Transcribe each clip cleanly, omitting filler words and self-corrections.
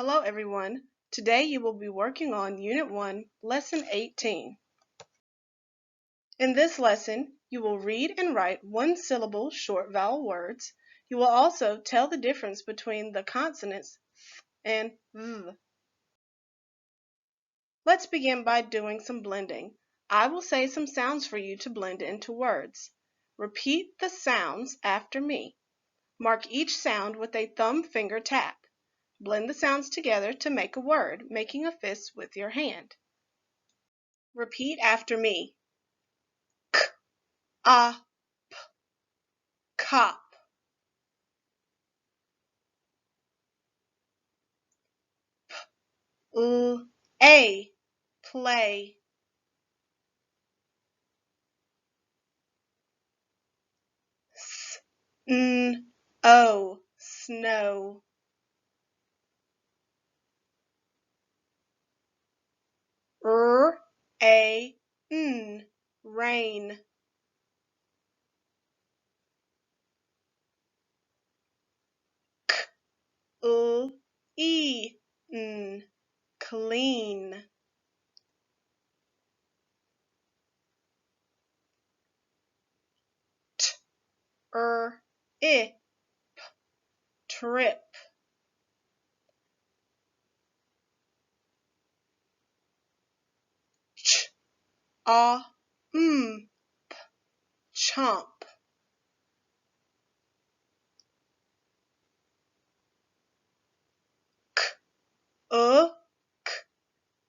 Hello everyone. Today you will be working on Unit 1, Lesson 18. In this lesson, you will read and write one-syllable short vowel words. You will also tell the difference between the consonants th and v. Let's begin by doing some blending. I will say some sounds for you to blend into words. Repeat the sounds after me. Mark each sound with a thumb finger tap. Blend the sounds together to make a word, making a fist with your hand. Repeat after me. K, a, p, cop. A, play. O, snow. A, rain. E, clean. I, trip. Chomp.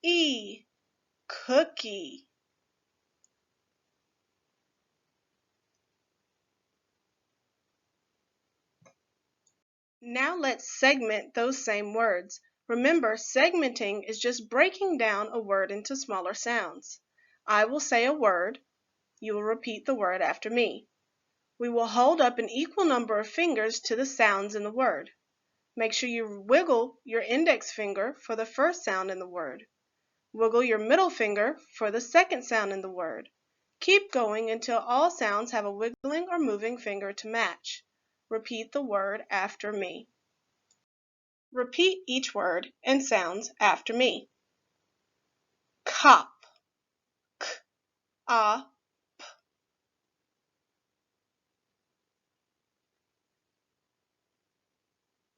E, cookie. Now let's segment those same words. Remember, segmenting is just breaking down a word into smaller sounds. I will say a word. You will repeat the word after me. We will hold up an equal number of fingers to the sounds in the word. Make sure you wiggle your index finger for the first sound in the word. Wiggle your middle finger for the second sound in the word. Keep going until all sounds have a wiggling or moving finger to match. Repeat the word after me. Repeat each word and sounds after me. Cop. K, a, p.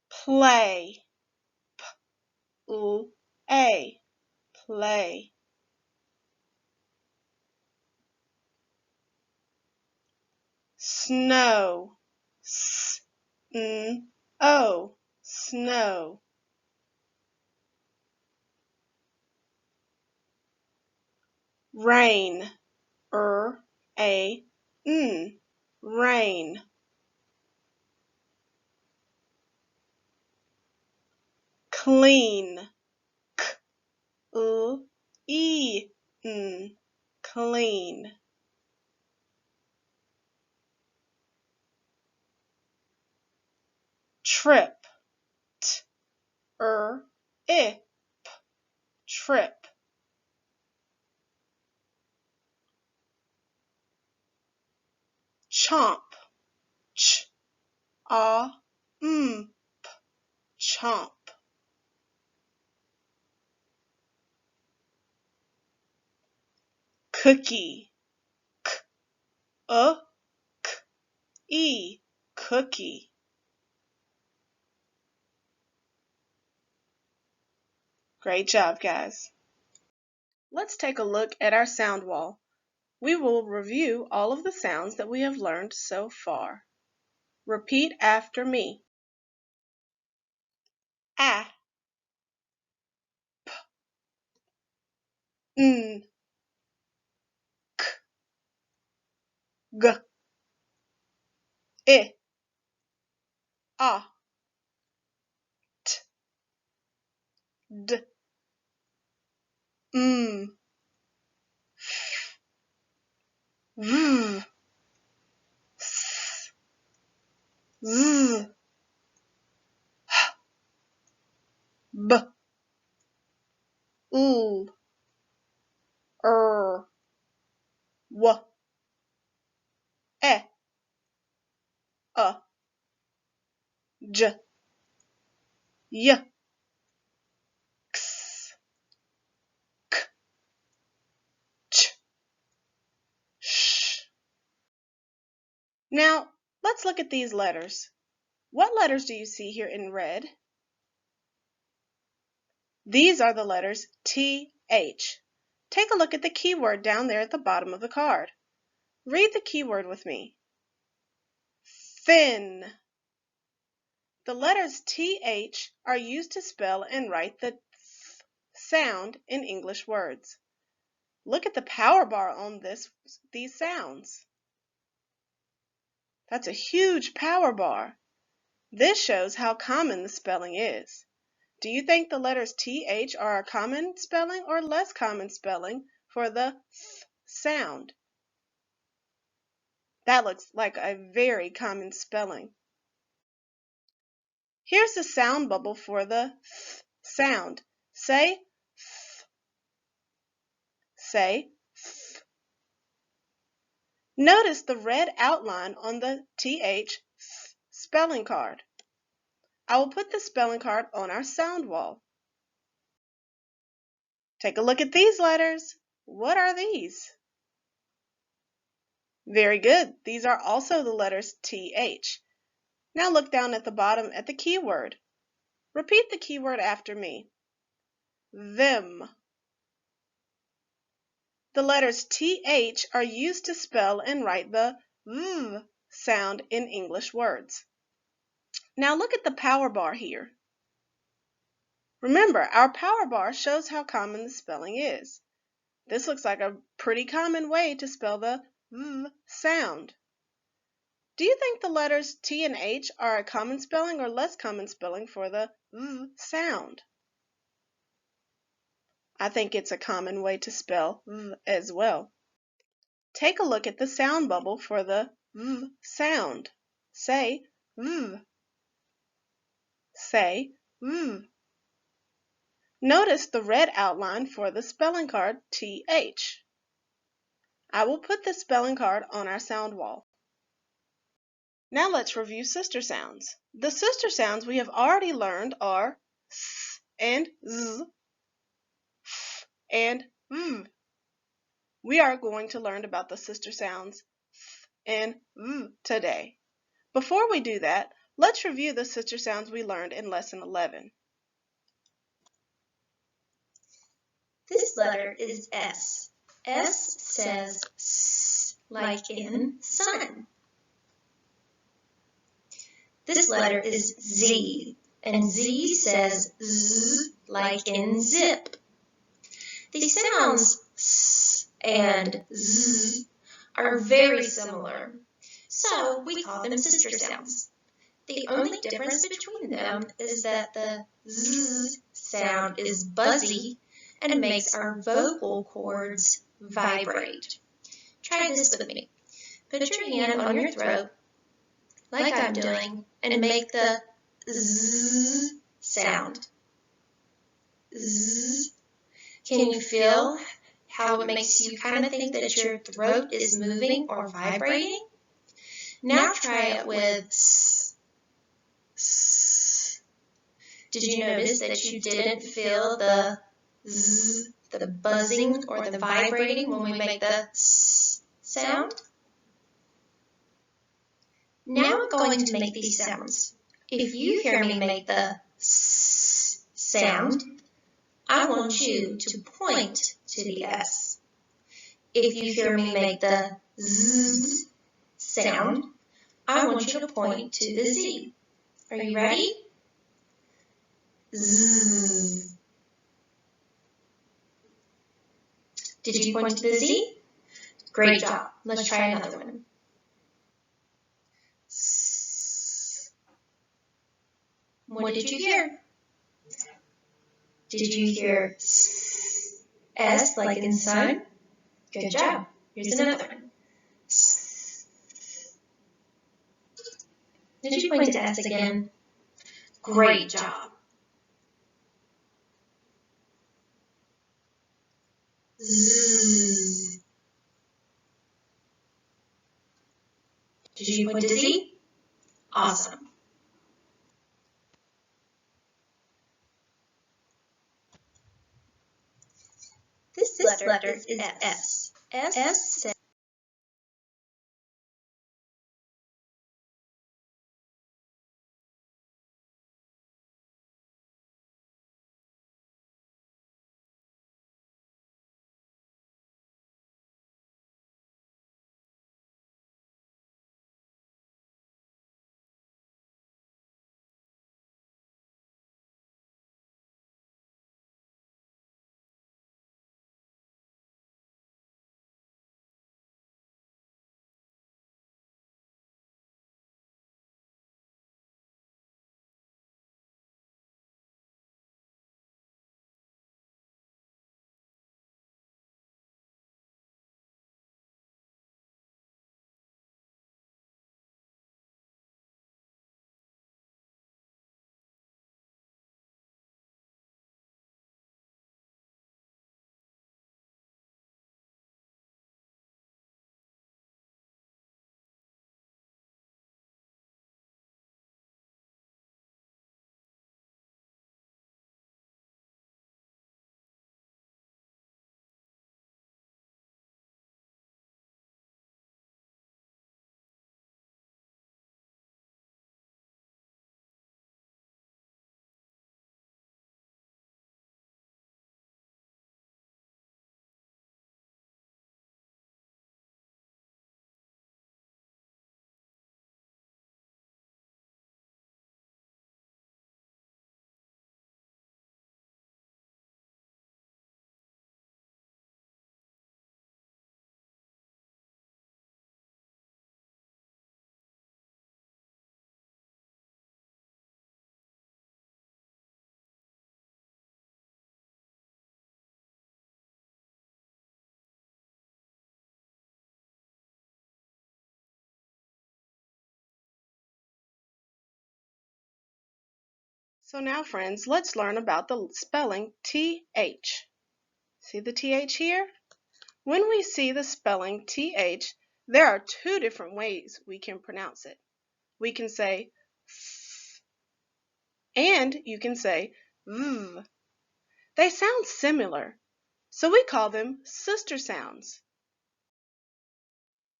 Play. P, a, play. Snow. S, o, snow. Rain. A, rain. Clean. K, e, clean. Trip. T, I, p, trip. Chomp. Ch, a, p, chomp. Cookie. K, k, e, cookie. Great job, guys. Let's take a look at our sound wall. We will review all of the sounds that we have learned so far. Repeat after me. A, n, k, g, I, a, t, d, m, v, s, z, b, l, w, e, j, y, Now, let's look at these letters. What letters do you see here in red? These are the letters TH. Take a look at the keyword down there at the bottom of the card. Read the keyword with me. Thin. The letters TH are used to spell and write the th sound in English words. Look at the power bar on these sounds. That's a huge power bar. This shows how common the spelling is. Do you think the letters TH are a common spelling or less common spelling for the th sound? That looks like a very common spelling. Here's the sound bubble for the th sound. Say th. Say th. Notice the red outline on the TH spelling card. I will put the spelling card on our sound wall. Take a look at these letters. What are these? Very good. These are also the letters TH. Now look down at the bottom at the keyword. Repeat the keyword after me. Them. The letters TH are used to spell and write the V sound in English words. Now look at the power bar here. Remember, our power bar shows how common the spelling is. This looks like a pretty common way to spell the V sound. Do you think the letters T and H are a common spelling or less common spelling for the V sound? I think it's a common way to spell V as well. Take a look at the sound bubble for the V sound. Say V. Say V. Notice the red outline for the spelling card TH. I will put the spelling card on our sound wall. Now let's review sister sounds. The sister sounds we have already learned are S and Z, F and V. We are going to learn about the sister sounds F and V today. Before we do that, let's review the sister sounds we learned in Lesson 11. This letter is S. S says S, like in sun. This letter is Z, and Z says Z, like in zip. The sounds S and Z are very similar, so we call them sister sounds. The only difference between them is that the Z sound is buzzy and makes our vocal cords vibrate. Try this with me. Put your hand on your throat, like I'm doing, and make the Z sound. Z. Can you feel how it makes you kind of think that your throat is moving or vibrating? Now try it with S. S. Did you notice that you didn't feel the Z, the buzzing or the vibrating when we make the S sound? Now I'm going to make these sounds. If you hear me make the S sound, I want you to point to the S. If you hear me make the Z sound, I want you to point to the Z. Are you ready? Z. Did you point to the Z? Great job. Let's try another one. S. What did you hear? Did you hear S like in sun? Good job. Here's another one. S. Did you point to S again? Great job. Z. Did you point to Z? Awesome. This letter is S. S So now, friends, let's learn about the spelling TH. See the TH here? When we see the spelling TH, there are two different ways we can pronounce it. We can say f, and you can say v. They sound similar, so we call them sister sounds.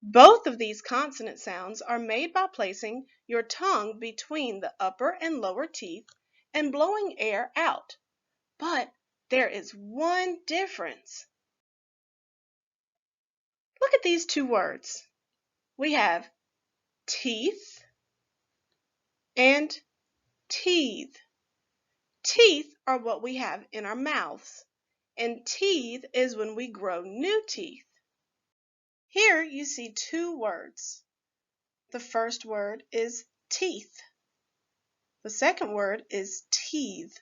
Both of these consonant sounds are made by placing your tongue between the upper and lower teeth and blowing air out. But there is one difference. Look at these two words. We have teeth and teeth. Teeth are what we have in our mouths, and teeth is when we grow new teeth. Here you see two words. The first word is teeth. The second word is teeth.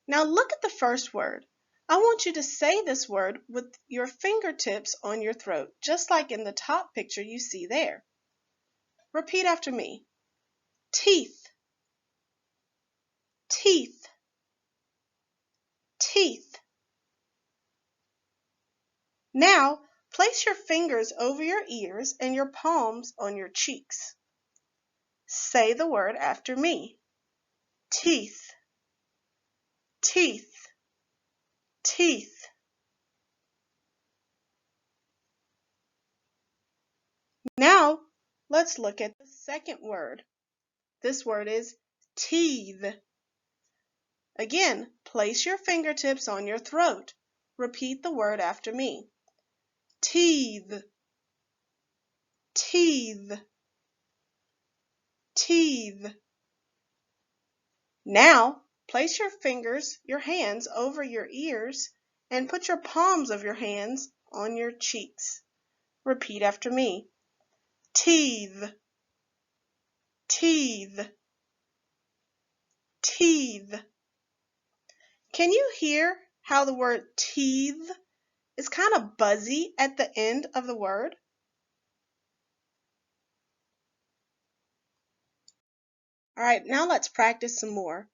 Now look at the first word. I want you to say this word with your fingertips on your throat, just like in the top picture you see there. Repeat after me. Teeth, teeth, teeth. Now, place your fingers over your ears and your palms on your cheeks. Say the word after me. Teeth, teeth, teeth. Now, let's look at the second word. This word is teeth. Again, place your fingertips on your throat. Repeat the word after me. Teeth, teeth, teeth. Now, place your fingers, your hands over your ears and put your palms of your hands on your cheeks. Repeat after me. Teeth, teeth, teeth. Can you hear how the word teeth is kind of buzzy at the end of the word? All right, now let's practice some more.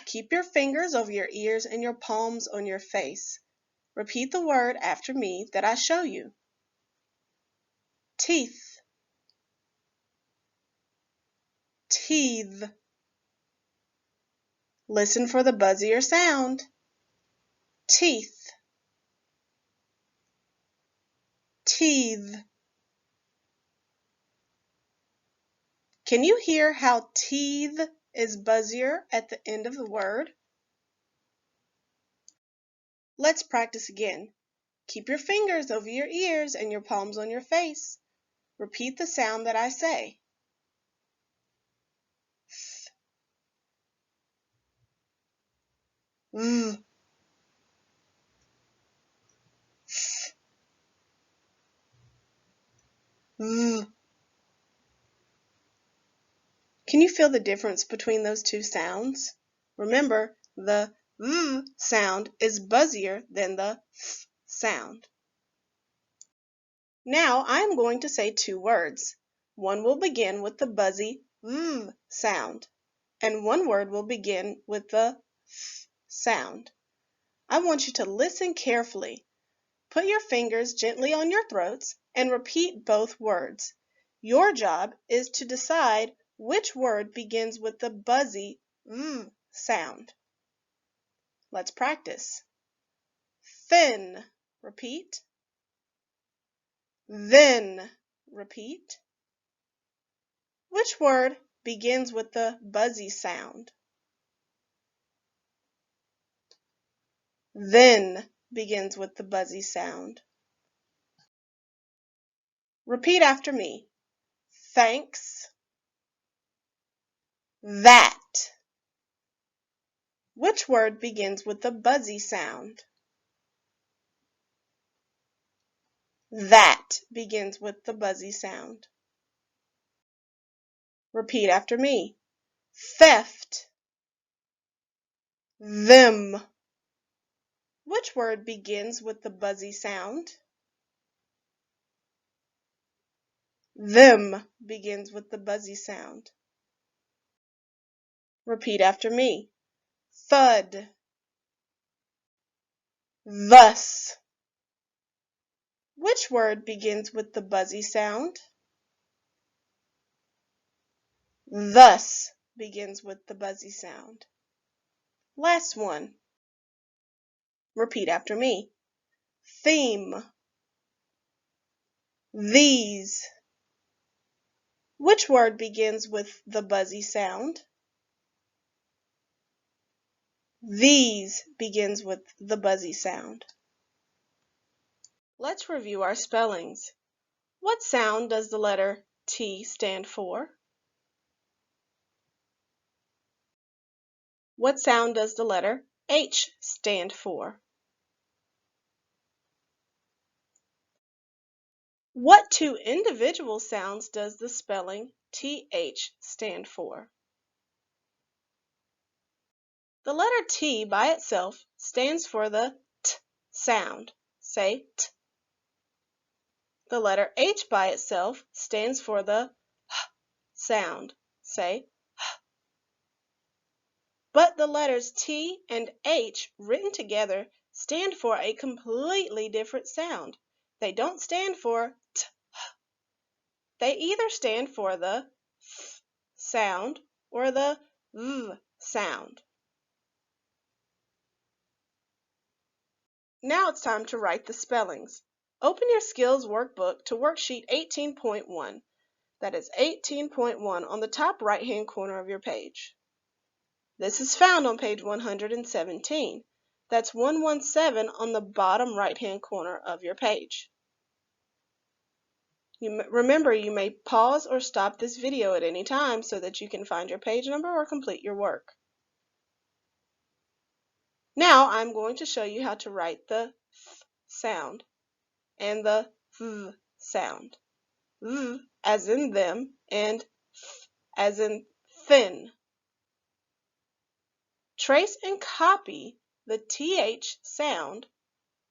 Keep your fingers over your ears and your palms on your face. Repeat the word after me that I show you. Teeth, teeth. Listen for the buzzier sound. Teeth, teeth. Can you hear how teeth is buzzier at the end of the word? Let's practice again. Keep your fingers over your ears and your palms on your face. Repeat the sound that I say. V, v. Can you feel the difference between those two sounds? Remember, the V sound is buzzier than the F sound. Now I am going to say two words. One will begin with the buzzy V sound, and one word will begin with the F sound. I want you to listen carefully. Put your fingers gently on your throats and repeat both words. Your job is to decide which word begins with the buzzy V sound. Let's practice. Thin. Repeat. Then. Repeat. Which word begins with the buzzy sound? Then begins with the buzzy sound. Repeat after me. Thanks. That. Which word begins with the buzzy sound? That begins with the buzzy sound. Repeat after me. Theft. Them. Which word begins with the buzzy sound? Them begins with the buzzy sound. Repeat after me. thud, thus. Which word begins with the buzzy sound? Thus begins with the buzzy sound. Last one. Repeat after me. Theme, these. Which word begins with the buzzy sound? These begins with the buzzy sound. Let's review our spellings. What sound does the letter T stand for? What sound does the letter H stand for? What two individual sounds does the spelling TH stand for? The letter T by itself stands for the T sound. Say T. The letter H by itself stands for the H sound. Say H. But the letters T and H written together stand for a completely different sound. They don't stand for T. They either stand for the Th sound or the V sound. Now it's time to write the spellings. Open your skills workbook to worksheet 18.1. That is 18.1 on the top right-hand corner of your page. This is found on page 117. That's 117 on the bottom right-hand corner of your page. Remember, you may pause or stop this video at any time so that you can find your page number or complete your work. Now I'm going to show you how to write the th sound and the th sound. Th as in them and th as in thin. Trace and copy the TH sound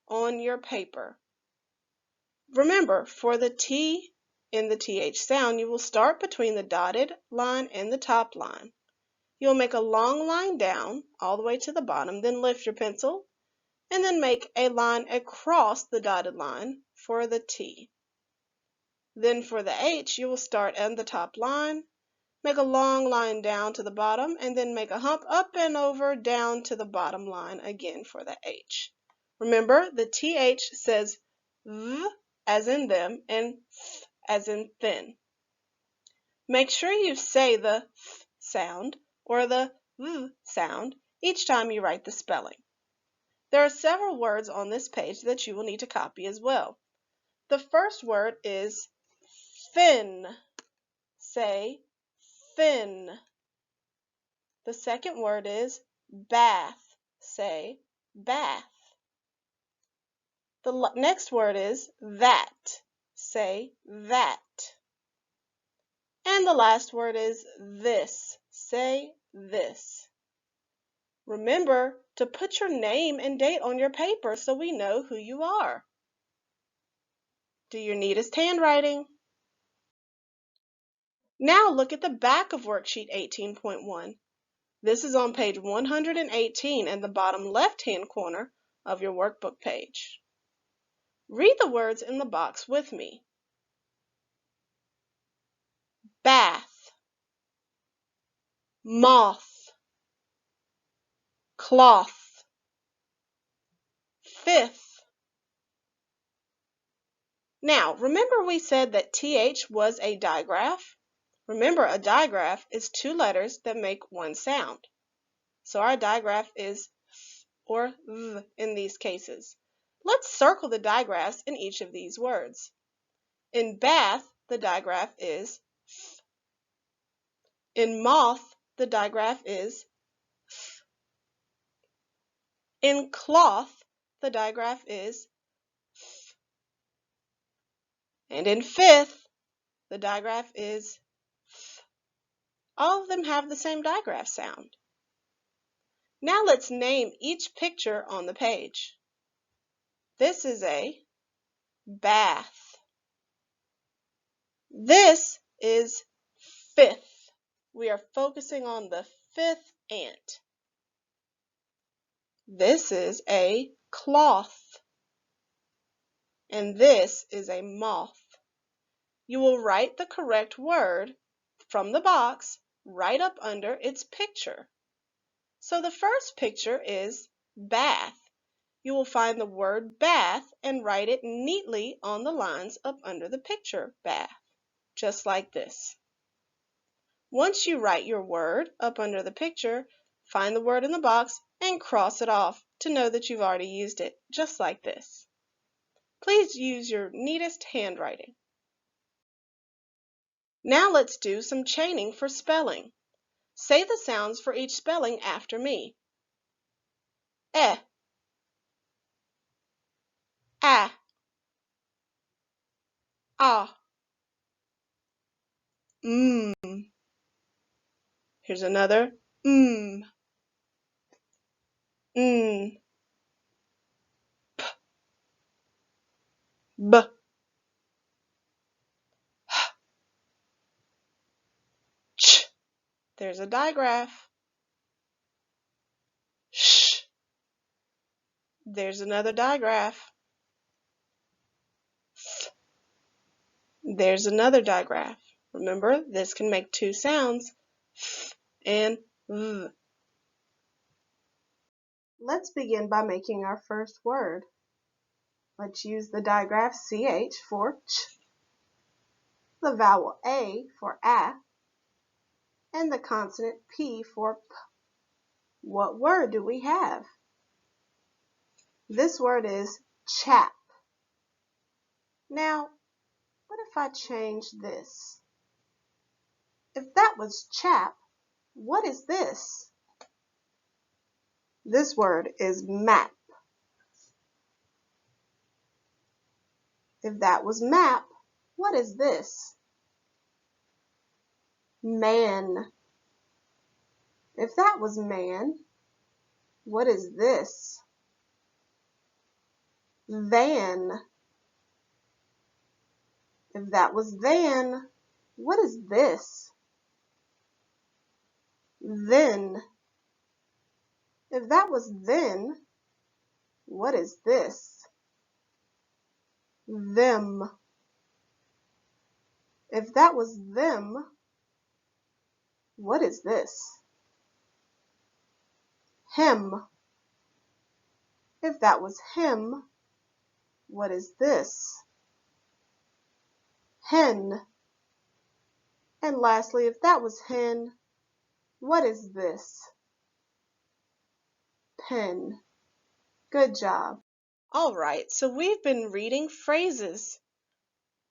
on your paper. Remember, for the T in the TH sound, you will start between the dotted line and the top line. You'll make a long line down all the way to the bottom, then lift your pencil, and then make a line across the dotted line for the T. Then for the H, you will start at the top line, make a long line down to the bottom, and then make a hump up and over down to the bottom line again for the H. Remember, the TH says V as in them and th as in thin. Make sure you say the th sound or the v sound each time you write the spelling. There are several words on this page that you will need to copy as well. The first word is thin. Say thin. The second word is bath. Say bath. The next word is that. Say that. And the last word is this. Say this. Remember to put your name and date on your paper so we know who you are. Do your neatest handwriting. Now look at the back of worksheet 18.1. This is on page 118 in the bottom left-hand corner of your workbook page. Read the words in the box with me. Bath, moth, cloth, fifth. Now, remember we said that TH was a digraph? Remember, a digraph is two letters that make one sound. So our digraph is th or th in these cases. Let's circle the digraphs in each of these words. In bath, the digraph is th. In moth, the digraph is th. In cloth, the digraph is th. And in fifth, the digraph is th. All of them have the same digraph sound. Now let's name each picture on the page. This is a bath. This is fifth. We are focusing on the fifth ant. This is a cloth. And this is a moth. You will write the correct word from the box right up under its picture. So the first picture is bath. You will find the word bath and write it neatly on the lines up under the picture, bath, just like this. Once you write your word up under the picture, find the word in the box and cross it off to know that you've already used it, just like this. Please use your neatest handwriting. Now let's do some chaining for spelling. Say the sounds for each spelling after me. Eh, ah, ah, mm. Here's another, mm, mm, b, ch. There's a digraph. Sh. There's another digraph. Th. There's another digraph. Remember, this can make two sounds, th and v. Let's begin by making our first word. Let's use the digraph CH for ch, the vowel A for a, and the consonant P for p. What word do we have? This word is chap. Now, what if I change this? If that was chap, what is this? This word is map. If that was map, what is this? Man. If that was man, what is this? Van. If that was van, what is this? Then. If that was then, what is this? Them. If that was them, what is this? Him. If that was him, what is this? Hen. And lastly, if that was hen, what is this? Pen. Good job. All right, so we've been reading phrases.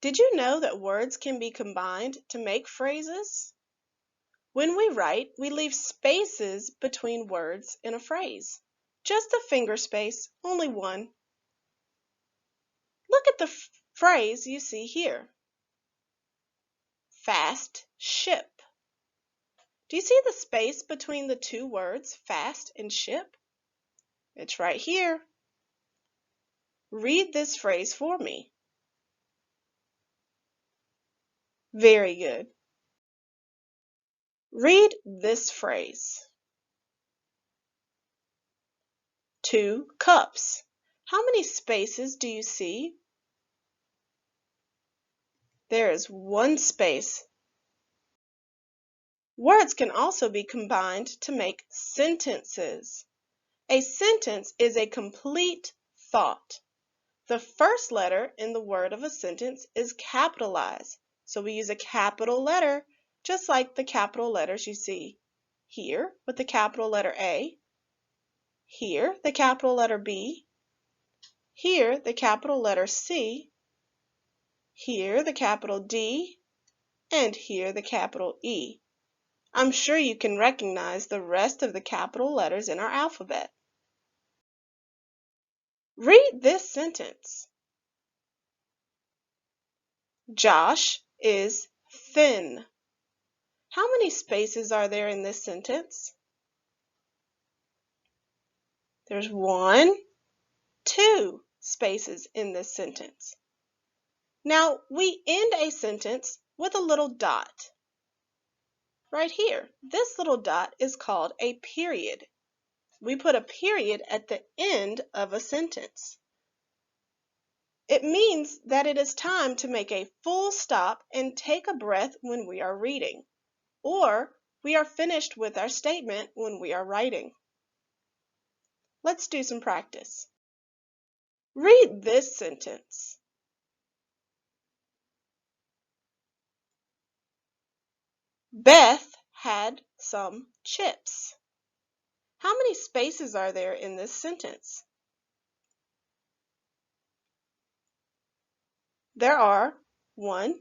Did you know that words can be combined to make phrases? When we write, we leave spaces between words in a phrase. Just a finger space, only one. Look at the phrase you see here. Fast ship. Do you see the space between the two words, fast and ship? It's right here. Read this phrase for me. Very good. Read this phrase. 2 cups. How many spaces do you see? There is 1 space. Words can also be combined to make sentences. A sentence is a complete thought. The first letter in the word of a sentence is capitalized, so we use a capital letter just like the capital letters you see here with the capital letter A, here the capital letter B, here the capital letter C, here the capital D, and here the capital E. I'm sure you can recognize the rest of the capital letters in our alphabet. Read this sentence. Josh is thin. How many spaces are there in this sentence? There's 1, 2 spaces in this sentence. Now, we end a sentence with a little dot. Right here, this little dot is called a period. we put a period at the end of a sentence. It means that it is time to make a full stop and take a breath when we are reading, or we are finished with our statement when we are writing. Let's do some practice. Read this sentence. Beth had some chips. How many spaces are there in this sentence? There are 1,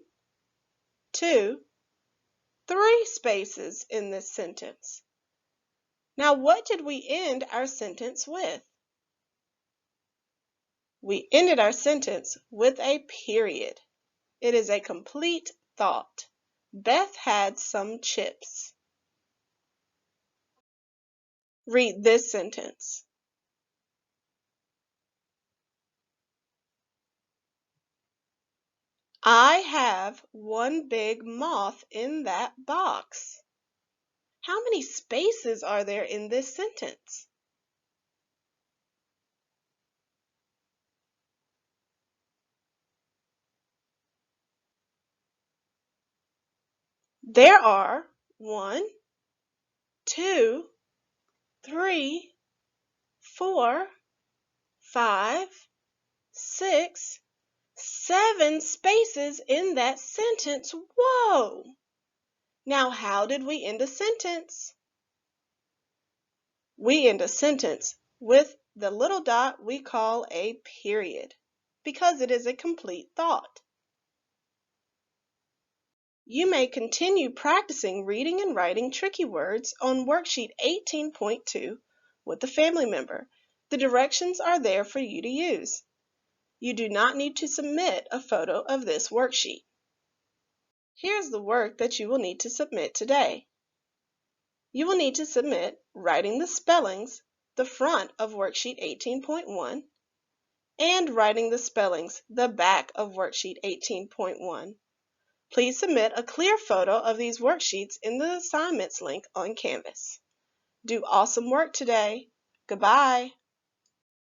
2, 3 spaces in this sentence. Now, what did we end our sentence with? We ended our sentence with a period. It is a complete thought. Beth had some chips. Read this sentence. I have one big moth in that box. How many spaces are there in this sentence? There are 1, 2, 3, 4, 5, 6, 7 spaces in that sentence. Whoa! Now, how did we end a sentence? We end a sentence with the little dot we call a period because it is a complete thought. You may continue practicing reading and writing tricky words on worksheet 18.2 with a family member. The directions are there for you to use. You do not need to submit a photo of this worksheet. Here's the work that you will need to submit today. You will need to submit writing the spellings, the front of worksheet 18.1, and writing the spellings, the back of worksheet 18.1. Please submit a clear photo of these worksheets in the assignments link on Canvas. Do awesome work today. Goodbye.